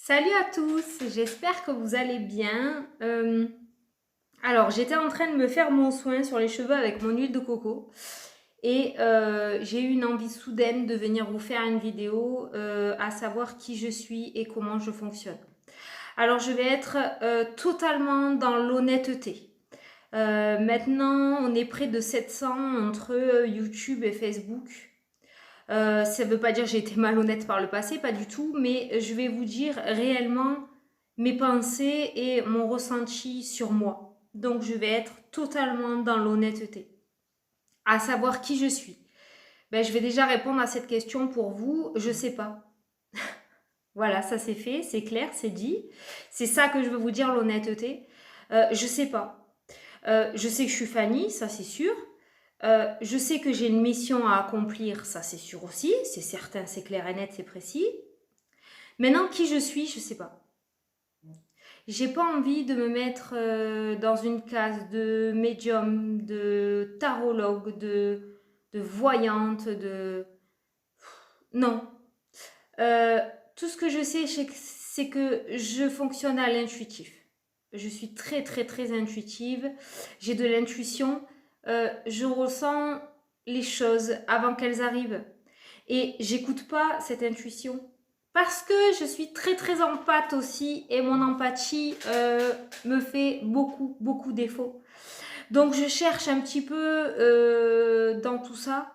Salut à tous, j'espère que vous allez bien. Alors, j'étais en train de me faire mon soin sur les cheveux avec mon huile de coco et j'ai eu une envie soudaine de venir vous faire une vidéo à savoir qui je suis et comment je fonctionne. Alors, je vais être totalement dans l'honnêteté. Maintenant, on est près de 700 entre YouTube et Facebook. Ça ne veut pas dire que j'ai été malhonnête par le passé, pas du tout, mais je vais vous dire réellement mes pensées et mon ressenti sur moi. Donc je vais être totalement dans l'honnêteté, à savoir qui je suis. Ben, je vais déjà répondre à cette question pour vous, je sais pas. Voilà, ça c'est fait, c'est clair, c'est dit. C'est ça que je veux vous dire, l'honnêteté. Je sais pas. Je sais que je suis Fanny, ça c'est sûr. Je sais que j'ai une mission à accomplir, ça c'est sûr aussi, c'est certain, c'est clair et net, c'est précis. Maintenant, qui je suis, je sais pas. J'ai pas envie de me mettre dans une case de médium, de tarologue, de voyante, de... Non. Euh, Tout ce que je sais, c'est que je fonctionne à l'intuitif. Je suis très très très intuitive. J'ai de l'intuition. Je ressens les choses avant qu'elles arrivent. Et j'écoute pas cette intuition. Parce que je suis très très empathe aussi et mon empathie me fait beaucoup beaucoup défaut. Donc je cherche un petit peu dans tout ça.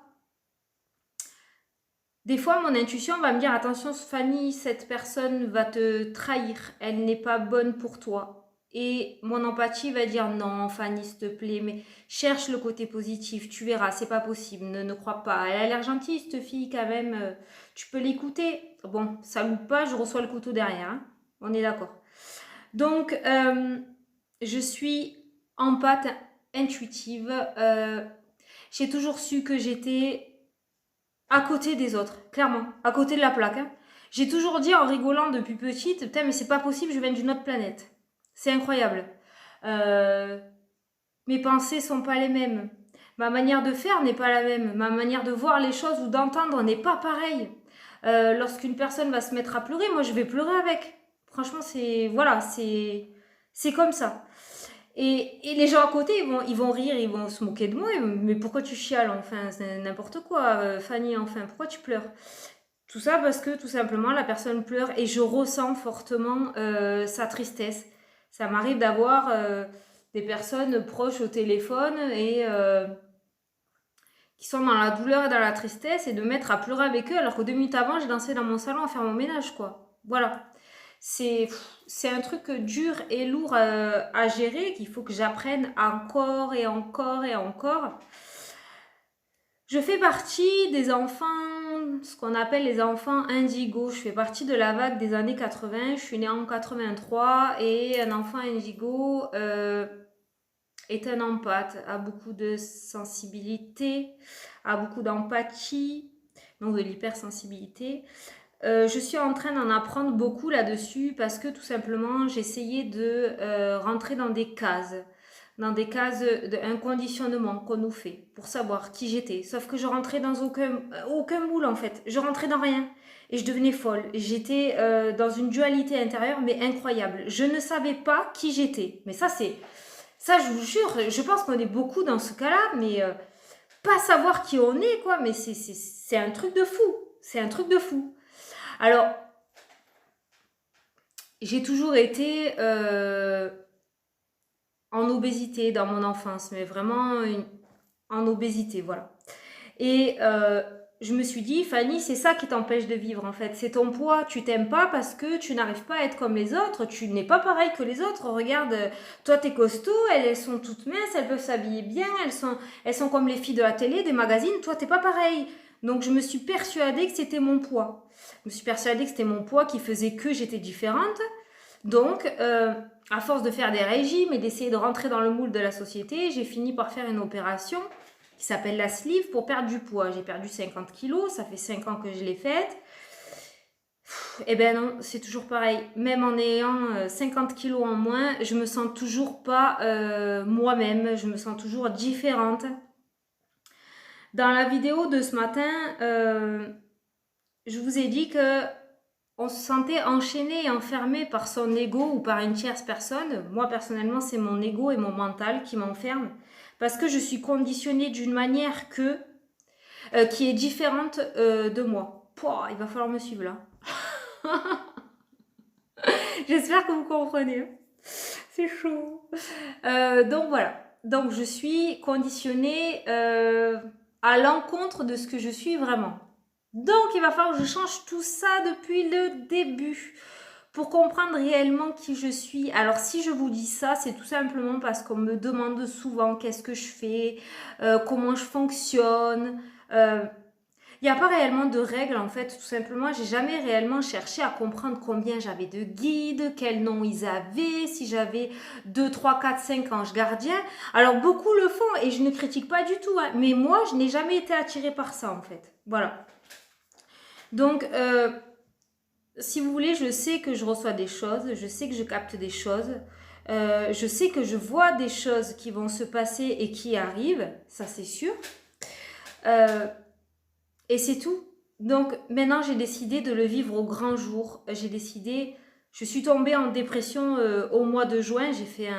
Des fois, mon intuition va me dire attention, Fanny, cette personne va te trahir. Elle n'est pas bonne pour toi. Et mon empathie va dire non, Fanny, s'il te plaît, mais cherche le côté positif. Tu verras, c'est pas possible. Ne crois pas. Elle a l'air gentille, cette fille, quand même. Tu peux l'écouter. Bon, ça loupe pas, je reçois le couteau derrière. Hein. On est d'accord. Donc, je suis empathe intuitive. J'ai toujours su que j'étais à côté des autres, clairement, à côté de la plaque. Hein. J'ai toujours dit en rigolant depuis petite, putain mais c'est pas possible, je viens d'une autre planète. C'est incroyable. Euh, Mes pensées sont pas les mêmes. Ma manière de faire n'est pas la même. Ma manière de voir les choses ou d'entendre n'est pas pareille. Lorsqu'une personne va se mettre à pleurer, moi je vais pleurer avec. Franchement, c'est voilà, c'est comme ça. Et les gens à côté, ils vont rire, ils vont se moquer de moi. Mais pourquoi tu chiales enfin, c'est n'importe quoi, Fanny, enfin, pourquoi tu pleures? Tout ça parce que tout simplement la personne pleure et je ressens fortement sa tristesse. Ça m'arrive d'avoir des personnes proches au téléphone et qui sont dans la douleur et dans la tristesse et de mettre à pleurer avec eux alors que 2 minutes avant j'ai dansé dans mon salon à faire mon ménage quoi. Voilà. C'est c'est un truc dur et lourd à gérer qu'il faut que j'apprenne encore et encore et encore. Je fais partie des enfants, ce qu'on appelle les enfants indigo. Je fais partie de la vague des années 80. Je suis née en 83 et un enfant indigo est un empathe, a beaucoup de sensibilité, a beaucoup d'empathie, donc de l'hypersensibilité. Je suis en train d'en apprendre beaucoup là-dessus parce que tout simplement j'essayais de rentrer dans des cases un conditionnement qu'on nous fait pour savoir qui j'étais. Sauf que je rentrais dans aucun moule en fait. Je rentrais dans rien et je devenais folle. J'étais dans une dualité intérieure mais incroyable. Je ne savais pas qui j'étais. Mais ça, je vous jure, je pense qu'on est beaucoup dans ce cas-là, mais pas savoir qui on est quoi. Mais c'est un truc de fou. C'est un truc de fou. Alors, j'ai toujours été en obésité dans mon enfance, mais vraiment en obésité, voilà. Et je me suis dit, Fanny, c'est ça qui t'empêche de vivre en fait. C'est ton poids. Tu t'aimes pas parce que tu n'arrives pas à être comme les autres. Tu n'es pas pareil que les autres. Regarde, toi t'es costaud, elles sont toutes minces, elles peuvent s'habiller bien, elles sont comme les filles de la télé, des magazines. Toi t'es pas pareil. Donc je me suis persuadée que c'était mon poids. Je me suis persuadée que c'était mon poids qui faisait que j'étais différente. Donc, à force de faire des régimes et d'essayer de rentrer dans le moule de la société, j'ai fini par faire une opération qui s'appelle la sleeve pour perdre du poids. J'ai perdu 50 kilos, ça fait 5 ans que je l'ai faite. Eh ben non, c'est toujours pareil. Même en ayant 50 kilos en moins, je me sens toujours pas moi-même, je me sens toujours différente. Dans la vidéo de ce matin, je vous ai dit que on se sentait enchaîné et enfermé par son ego ou par une tierce personne. Moi, personnellement, c'est mon ego et mon mental qui m'enferment parce que je suis conditionnée d'une manière qui est différente de moi. Pouah, il va falloir me suivre là. J'espère que vous comprenez. C'est chaud. Donc voilà. Donc je suis conditionnée à l'encontre de ce que je suis vraiment. Donc il va falloir que je change tout ça depuis le début pour comprendre réellement qui je suis. Alors si je vous dis ça, c'est tout simplement parce qu'on me demande souvent qu'est-ce que je fais, comment je fonctionne. Il n'y a pas réellement de règles en fait, tout simplement. J'ai jamais réellement cherché à comprendre combien j'avais de guides, quels noms ils avaient, si j'avais 2, 3, 4, 5 anges gardiens. Alors beaucoup le font et je ne critique pas du tout, hein, mais moi je n'ai jamais été attirée par ça en fait. Voilà. Donc, si vous voulez, je sais que je reçois des choses, je sais que je capte des choses, je sais que je vois des choses qui vont se passer et qui arrivent, ça c'est sûr. Et c'est tout. Donc maintenant, j'ai décidé de le vivre au grand jour. Je suis tombée en dépression au mois de juin. J'ai fait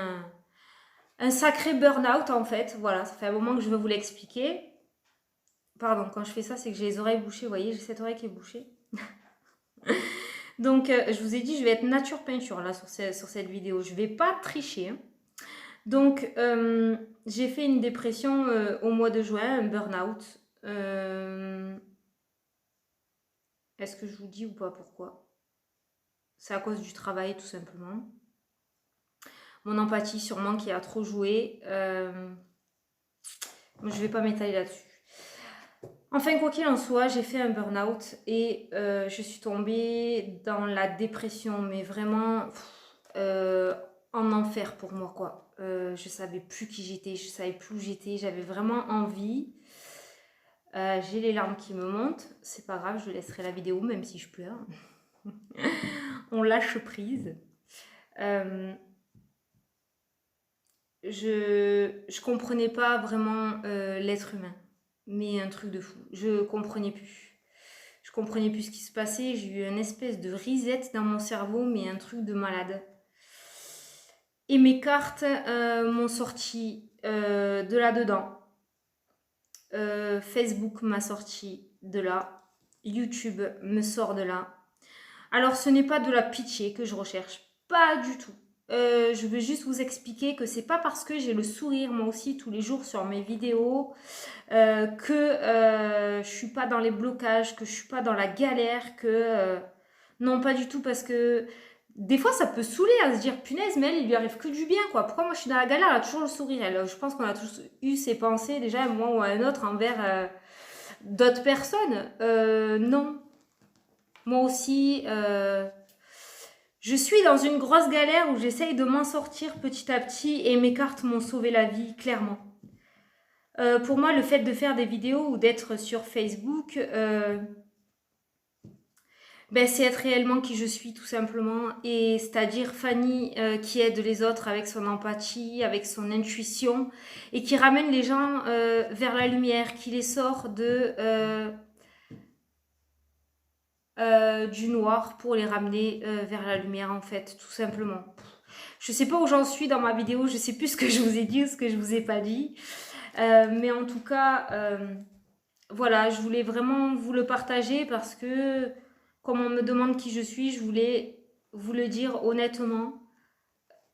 un sacré burn-out en fait. Voilà, ça fait un moment que je veux vous l'expliquer. Pardon, quand je fais ça, c'est que j'ai les oreilles bouchées. Vous voyez, j'ai cette oreille qui est bouchée. Donc, je vous ai dit, je vais être nature peinture là sur cette vidéo. Je vais pas tricher. Hein. Donc, j'ai fait une dépression au mois de juin, un burn-out. Est-ce que je vous dis ou pas pourquoi? C'est à cause du travail tout simplement. Mon empathie sûrement qui a trop joué. Je vais pas m'étaler là-dessus. Enfin, quoi qu'il en soit, j'ai fait un burn-out et je suis tombée dans la dépression, mais vraiment en enfer pour moi, quoi. Je savais plus qui j'étais, je savais plus où j'étais, j'avais vraiment envie. J'ai les larmes qui me montent, c'est pas grave, je laisserai la vidéo même si je pleure. On lâche prise. Je comprenais pas vraiment l'être humain. Mais un truc de fou. Je comprenais plus. Je comprenais plus ce qui se passait. J'ai eu une espèce de reset dans mon cerveau, mais un truc de malade. Et mes cartes m'ont sorti de là-dedans. Facebook m'a sorti de là. YouTube me sort de là. Alors ce n'est pas de la pitié que je recherche. Pas du tout. Je veux juste vous expliquer que c'est pas parce que j'ai le sourire moi aussi tous les jours sur mes vidéos que je suis pas dans les blocages, que je suis pas dans la galère, non pas du tout parce que des fois ça peut saouler à se dire punaise mais elle il lui arrive que du bien quoi. Pourquoi moi je suis dans la galère, elle a toujours le sourire. Je pense qu'on a tous eu ces pensées déjà un moment ou un autre envers d'autres personnes. Non, moi aussi. Je suis dans une grosse galère où j'essaye de m'en sortir petit à petit et mes cartes m'ont sauvé la vie, clairement. Pour moi, le fait de faire des vidéos ou d'être sur Facebook, c'est être réellement qui je suis tout simplement. Et c'est-à-dire Fanny qui aide les autres avec son empathie, avec son intuition et qui ramène les gens vers la lumière, qui les sort du noir pour les ramener vers la lumière en fait, tout simplement. Je sais pas où j'en suis dans ma vidéo, je sais plus ce que je vous ai dit ou ce que je vous ai pas dit. Mais en tout cas, voilà, je voulais vraiment vous le partager parce que comme on me demande qui je suis, je voulais vous le dire honnêtement.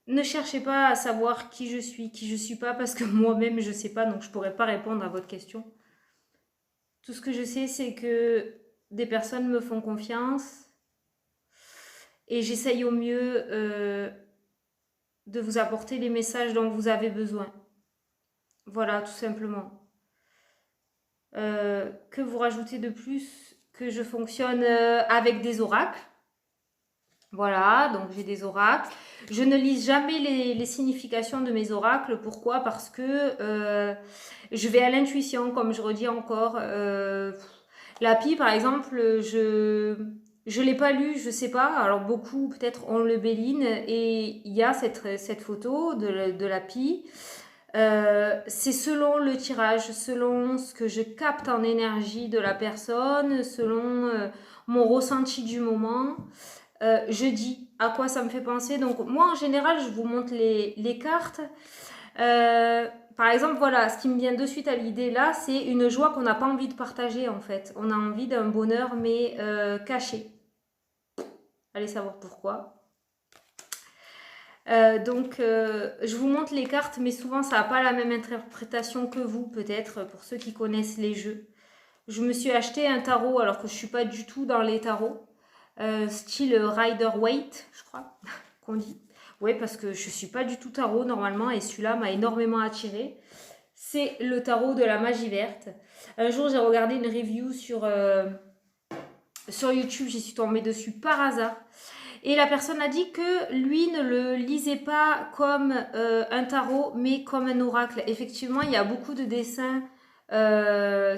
Ne cherchez pas à savoir qui je suis pas parce que moi-même je sais pas donc je pourrais pas répondre à votre question. Tout ce que je sais c'est que des personnes me font confiance et j'essaye au mieux de vous apporter les messages dont vous avez besoin. Voilà, tout simplement. Que vous rajoutez de plus? Que je fonctionne avec des oracles. Voilà, donc j'ai des oracles. Je ne lis jamais les significations de mes oracles. Pourquoi? Parce que je vais à l'intuition, comme je redis encore. La pie, par exemple, je l'ai pas lu, je sais pas. Alors beaucoup peut-être on le béline et il y a cette photo de la pie. C'est selon le tirage, selon ce que je capte en énergie de la personne, selon mon ressenti du moment. Je dis à quoi ça me fait penser. Donc moi en général je vous montre les cartes. Par exemple voilà, ce qui me vient de suite à l'idée là, c'est une joie qu'on n'a pas envie de partager en fait. On a envie d'un bonheur mais caché. Allez savoir pourquoi. Je vous montre les cartes, mais souvent ça n'a pas la même interprétation que vous, peut-être, pour ceux qui connaissent les jeux. Je me suis acheté un tarot alors que je ne suis pas du tout dans les tarots, style Rider-Waite, je crois qu'on dit. Oui, parce que je ne suis pas du tout tarot normalement, et celui-là m'a énormément attiré. C'est le tarot de la magie verte. Un jour, j'ai regardé une review sur YouTube, j'y suis tombée dessus par hasard. Et la personne a dit que lui ne le lisait pas comme un tarot, mais comme un oracle. Effectivement, il y a beaucoup de dessins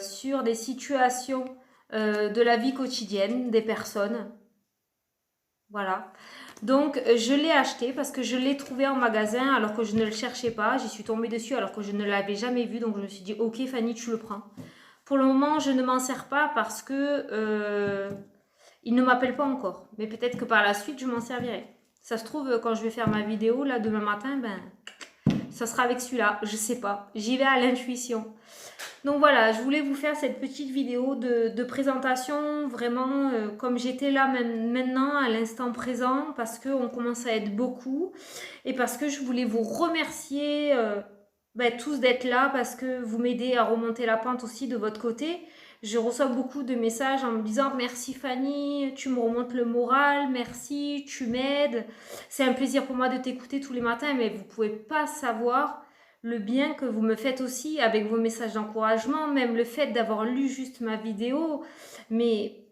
sur des situations de la vie quotidienne des personnes. Voilà. Donc, je l'ai acheté parce que je l'ai trouvé en magasin alors que je ne le cherchais pas. J'y suis tombée dessus alors que je ne l'avais jamais vu. Donc, je me suis dit, ok Fanny, tu le prends. Pour le moment, je ne m'en sers pas parce que... il ne m'appelle pas encore, mais peut-être que par la suite, je m'en servirai. Ça se trouve, quand je vais faire ma vidéo, là, demain matin, ben, ça sera avec celui-là, je sais pas. J'y vais à l'intuition. Donc voilà, je voulais vous faire cette petite vidéo de présentation, vraiment comme j'étais là maintenant, à l'instant présent, parce qu'on commence à être beaucoup, et parce que je voulais vous remercier tous d'être là, parce que vous m'aidez à remonter la pente aussi de votre côté. Je reçois beaucoup de messages en me disant merci Fanny, tu me remontes le moral, merci, tu m'aides. C'est un plaisir pour moi de t'écouter tous les matins, mais vous ne pouvez pas savoir le bien que vous me faites aussi avec vos messages d'encouragement, même le fait d'avoir lu juste ma vidéo. Mais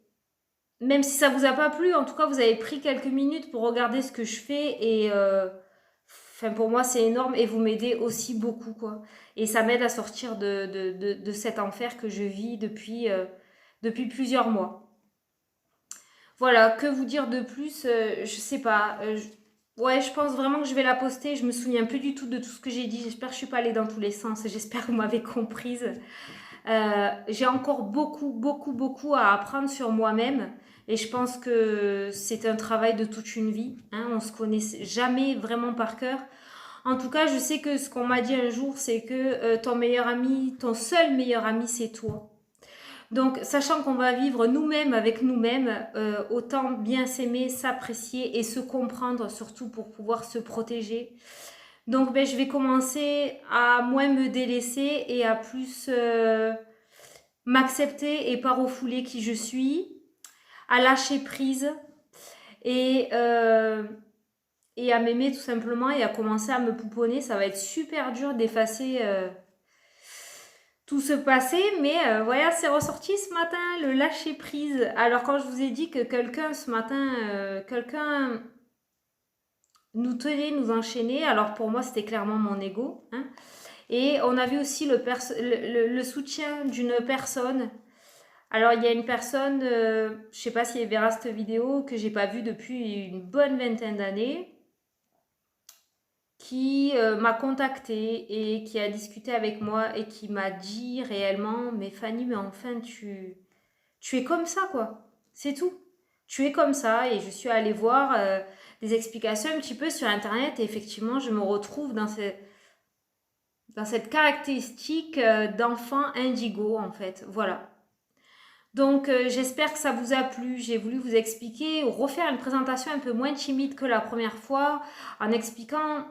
même si ça vous a pas plu, en tout cas vous avez pris quelques minutes pour regarder ce que je fais et pour moi c'est énorme et vous m'aidez aussi beaucoup quoi. Et ça m'aide à sortir de cet enfer que je vis depuis plusieurs mois. Voilà, que vous dire de plus, je sais pas. Ouais, je pense vraiment que je vais la poster. Je me souviens plus du tout de tout ce que j'ai dit. J'espère que je suis pas allée dans tous les sens. J'espère que vous m'avez comprise. J'ai encore beaucoup à apprendre sur moi-même. Et je pense que c'est un travail de toute une vie. Hein. On se connaît jamais vraiment par cœur. En tout cas, je sais que ce qu'on m'a dit un jour, c'est que ton meilleur ami, ton seul meilleur ami, c'est toi. Donc, sachant qu'on va vivre nous-mêmes avec nous-mêmes, autant bien s'aimer, s'apprécier et se comprendre, surtout pour pouvoir se protéger. Donc, je vais commencer à moins me délaisser et à plus m'accepter et pas refouler qui je suis, à lâcher prise et à m'aimer tout simplement et à commencer à me pouponner. Ça va être super dur d'effacer tout ce passé, mais voilà, c'est ressorti ce matin, le lâcher prise. Alors quand je vous ai dit que quelqu'un ce matin, quelqu'un nous tenait, nous enchaînait, alors pour moi c'était clairement mon ego. Hein. Et on avait aussi le soutien d'une personne. Alors il y a une personne, je ne sais pas si elle verra cette vidéo, que j'ai pas vue depuis une bonne vingtaine d'années, qui m'a contactée et qui a discuté avec moi et qui m'a dit réellement, mais Fanny, mais enfin tu es comme ça quoi, c'est tout. Tu es comme ça et je suis allée voir des explications un petit peu sur internet et effectivement je me retrouve dans cette caractéristique d'enfant indigo en fait, voilà. Donc j'espère que ça vous a plu, j'ai voulu vous expliquer, refaire une présentation un peu moins timide que la première fois en expliquant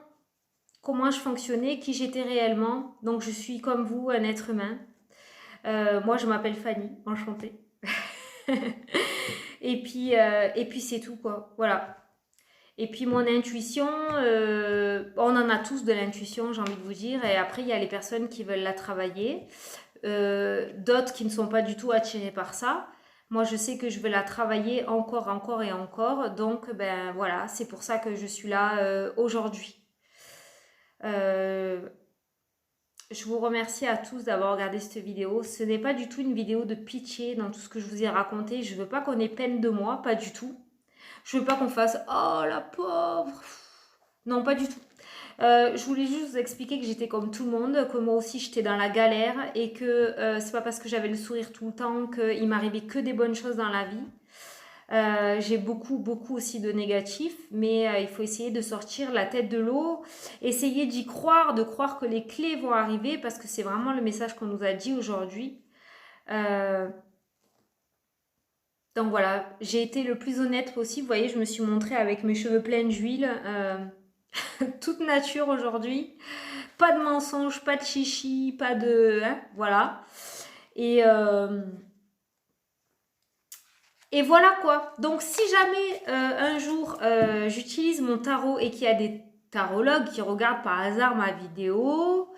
comment je fonctionnais, qui j'étais réellement. Donc je suis comme vous, un être humain. Moi je m'appelle Fanny, enchantée. et puis c'est tout quoi, voilà. Et puis mon intuition, on en a tous de l'intuition, j'ai envie de vous dire. Et après il y a les personnes qui veulent la travailler, d'autres qui ne sont pas du tout attirées par ça. Moi je sais que je vais la travailler encore et encore. Donc voilà, c'est pour ça que je suis là aujourd'hui. Je vous remercie à tous d'avoir regardé cette vidéo. Ce n'est pas du tout une vidéo de pitié dans tout ce que je vous ai raconté. Je ne veux pas qu'on ait peine de moi, pas du tout. Je ne veux pas qu'on fasse « Oh, la pauvre !» Non, pas du tout. Je voulais juste vous expliquer que j'étais comme tout le monde, que moi aussi j'étais dans la galère et que c'est pas parce que j'avais le sourire tout le temps qu'il m'arrivait que des bonnes choses dans la vie. J'ai beaucoup aussi de négatifs, mais il faut essayer de sortir la tête de l'eau, essayer d'y croire, de croire que les clés vont arriver, parce que c'est vraiment le message qu'on nous a dit aujourd'hui. Donc voilà, j'ai été le plus honnête possible. Vous voyez, je me suis montrée avec mes cheveux pleins d'huile, toute nature aujourd'hui. Pas de mensonges, pas de chichi, pas de... hein, voilà. Et voilà quoi. Donc si jamais un jour j'utilise mon tarot et qu'il y a des tarologues qui regardent par hasard ma vidéo,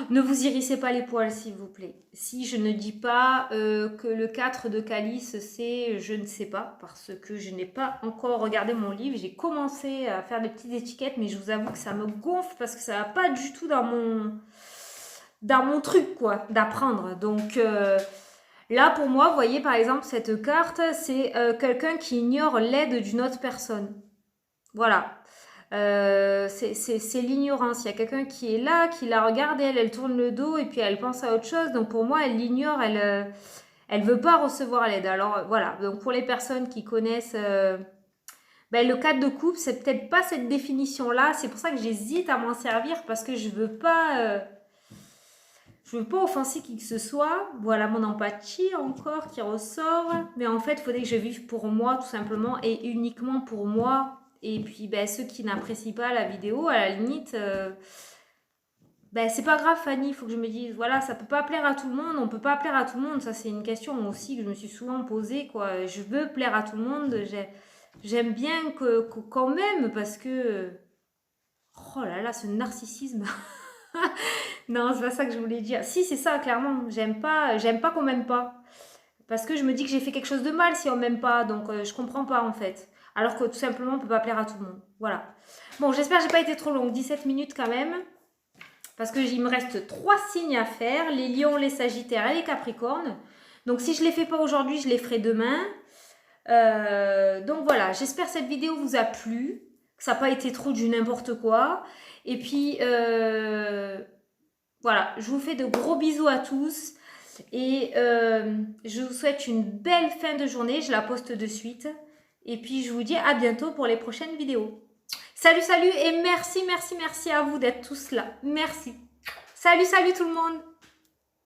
ne vous hérissez pas les poils s'il vous plaît. Si je ne dis pas que le 4 de calice c'est je ne sais pas, parce que je n'ai pas encore regardé mon livre. J'ai commencé à faire des petites étiquettes, mais je vous avoue que ça me gonfle parce que ça va pas du tout dans mon truc quoi, d'apprendre. Donc... là, pour moi, vous voyez, par exemple, cette carte, c'est quelqu'un qui ignore l'aide d'une autre personne. Voilà. C'est l'ignorance. Il y a quelqu'un qui est là, qui la regarde, elle tourne le dos et puis elle pense à autre chose. Donc, pour moi, elle l'ignore, elle veut pas recevoir l'aide. Alors, voilà. Donc, pour les personnes qui connaissent... le 4 de coupe, c'est peut-être pas cette définition-là. C'est pour ça que j'hésite à m'en servir parce que je veux pas... je veux pas offenser qui que ce soit. Voilà mon empathie encore qui ressort. Mais en fait, il faudrait que je vive pour moi tout simplement et uniquement pour moi. Et puis ceux qui n'apprécient pas la vidéo, à la limite, c'est pas grave Fanny, il faut que je me dise, voilà, ça peut pas plaire à tout le monde, on peut pas plaire à tout le monde. Ça c'est une question aussi que je me suis souvent posée, quoi. Je veux plaire à tout le monde, j'aime bien que quand même, parce que... oh là là, ce narcissisme... non, c'est pas ça que je voulais dire. Si, c'est ça, clairement. J'aime pas qu'on m'aime pas. Parce que je me dis que j'ai fait quelque chose de mal si on m'aime pas. Donc, je comprends pas, en fait. Alors que tout simplement, on peut pas plaire à tout le monde. Voilà. Bon, j'espère que j'ai pas été trop longue. 17 minutes quand même. Parce que il me reste 3 signes à faire. Les lions, les sagittaires et les capricornes. Donc, si je les fais pas aujourd'hui, je les ferai demain. Donc, voilà. J'espère que cette vidéo vous a plu. Que ça n'a pas été trop du n'importe quoi. Et puis, voilà, je vous fais de gros bisous à tous. Et je vous souhaite une belle fin de journée. Je la poste de suite. Et puis, je vous dis à bientôt pour les prochaines vidéos. Salut, salut et merci à vous d'être tous là. Merci. Salut tout le monde.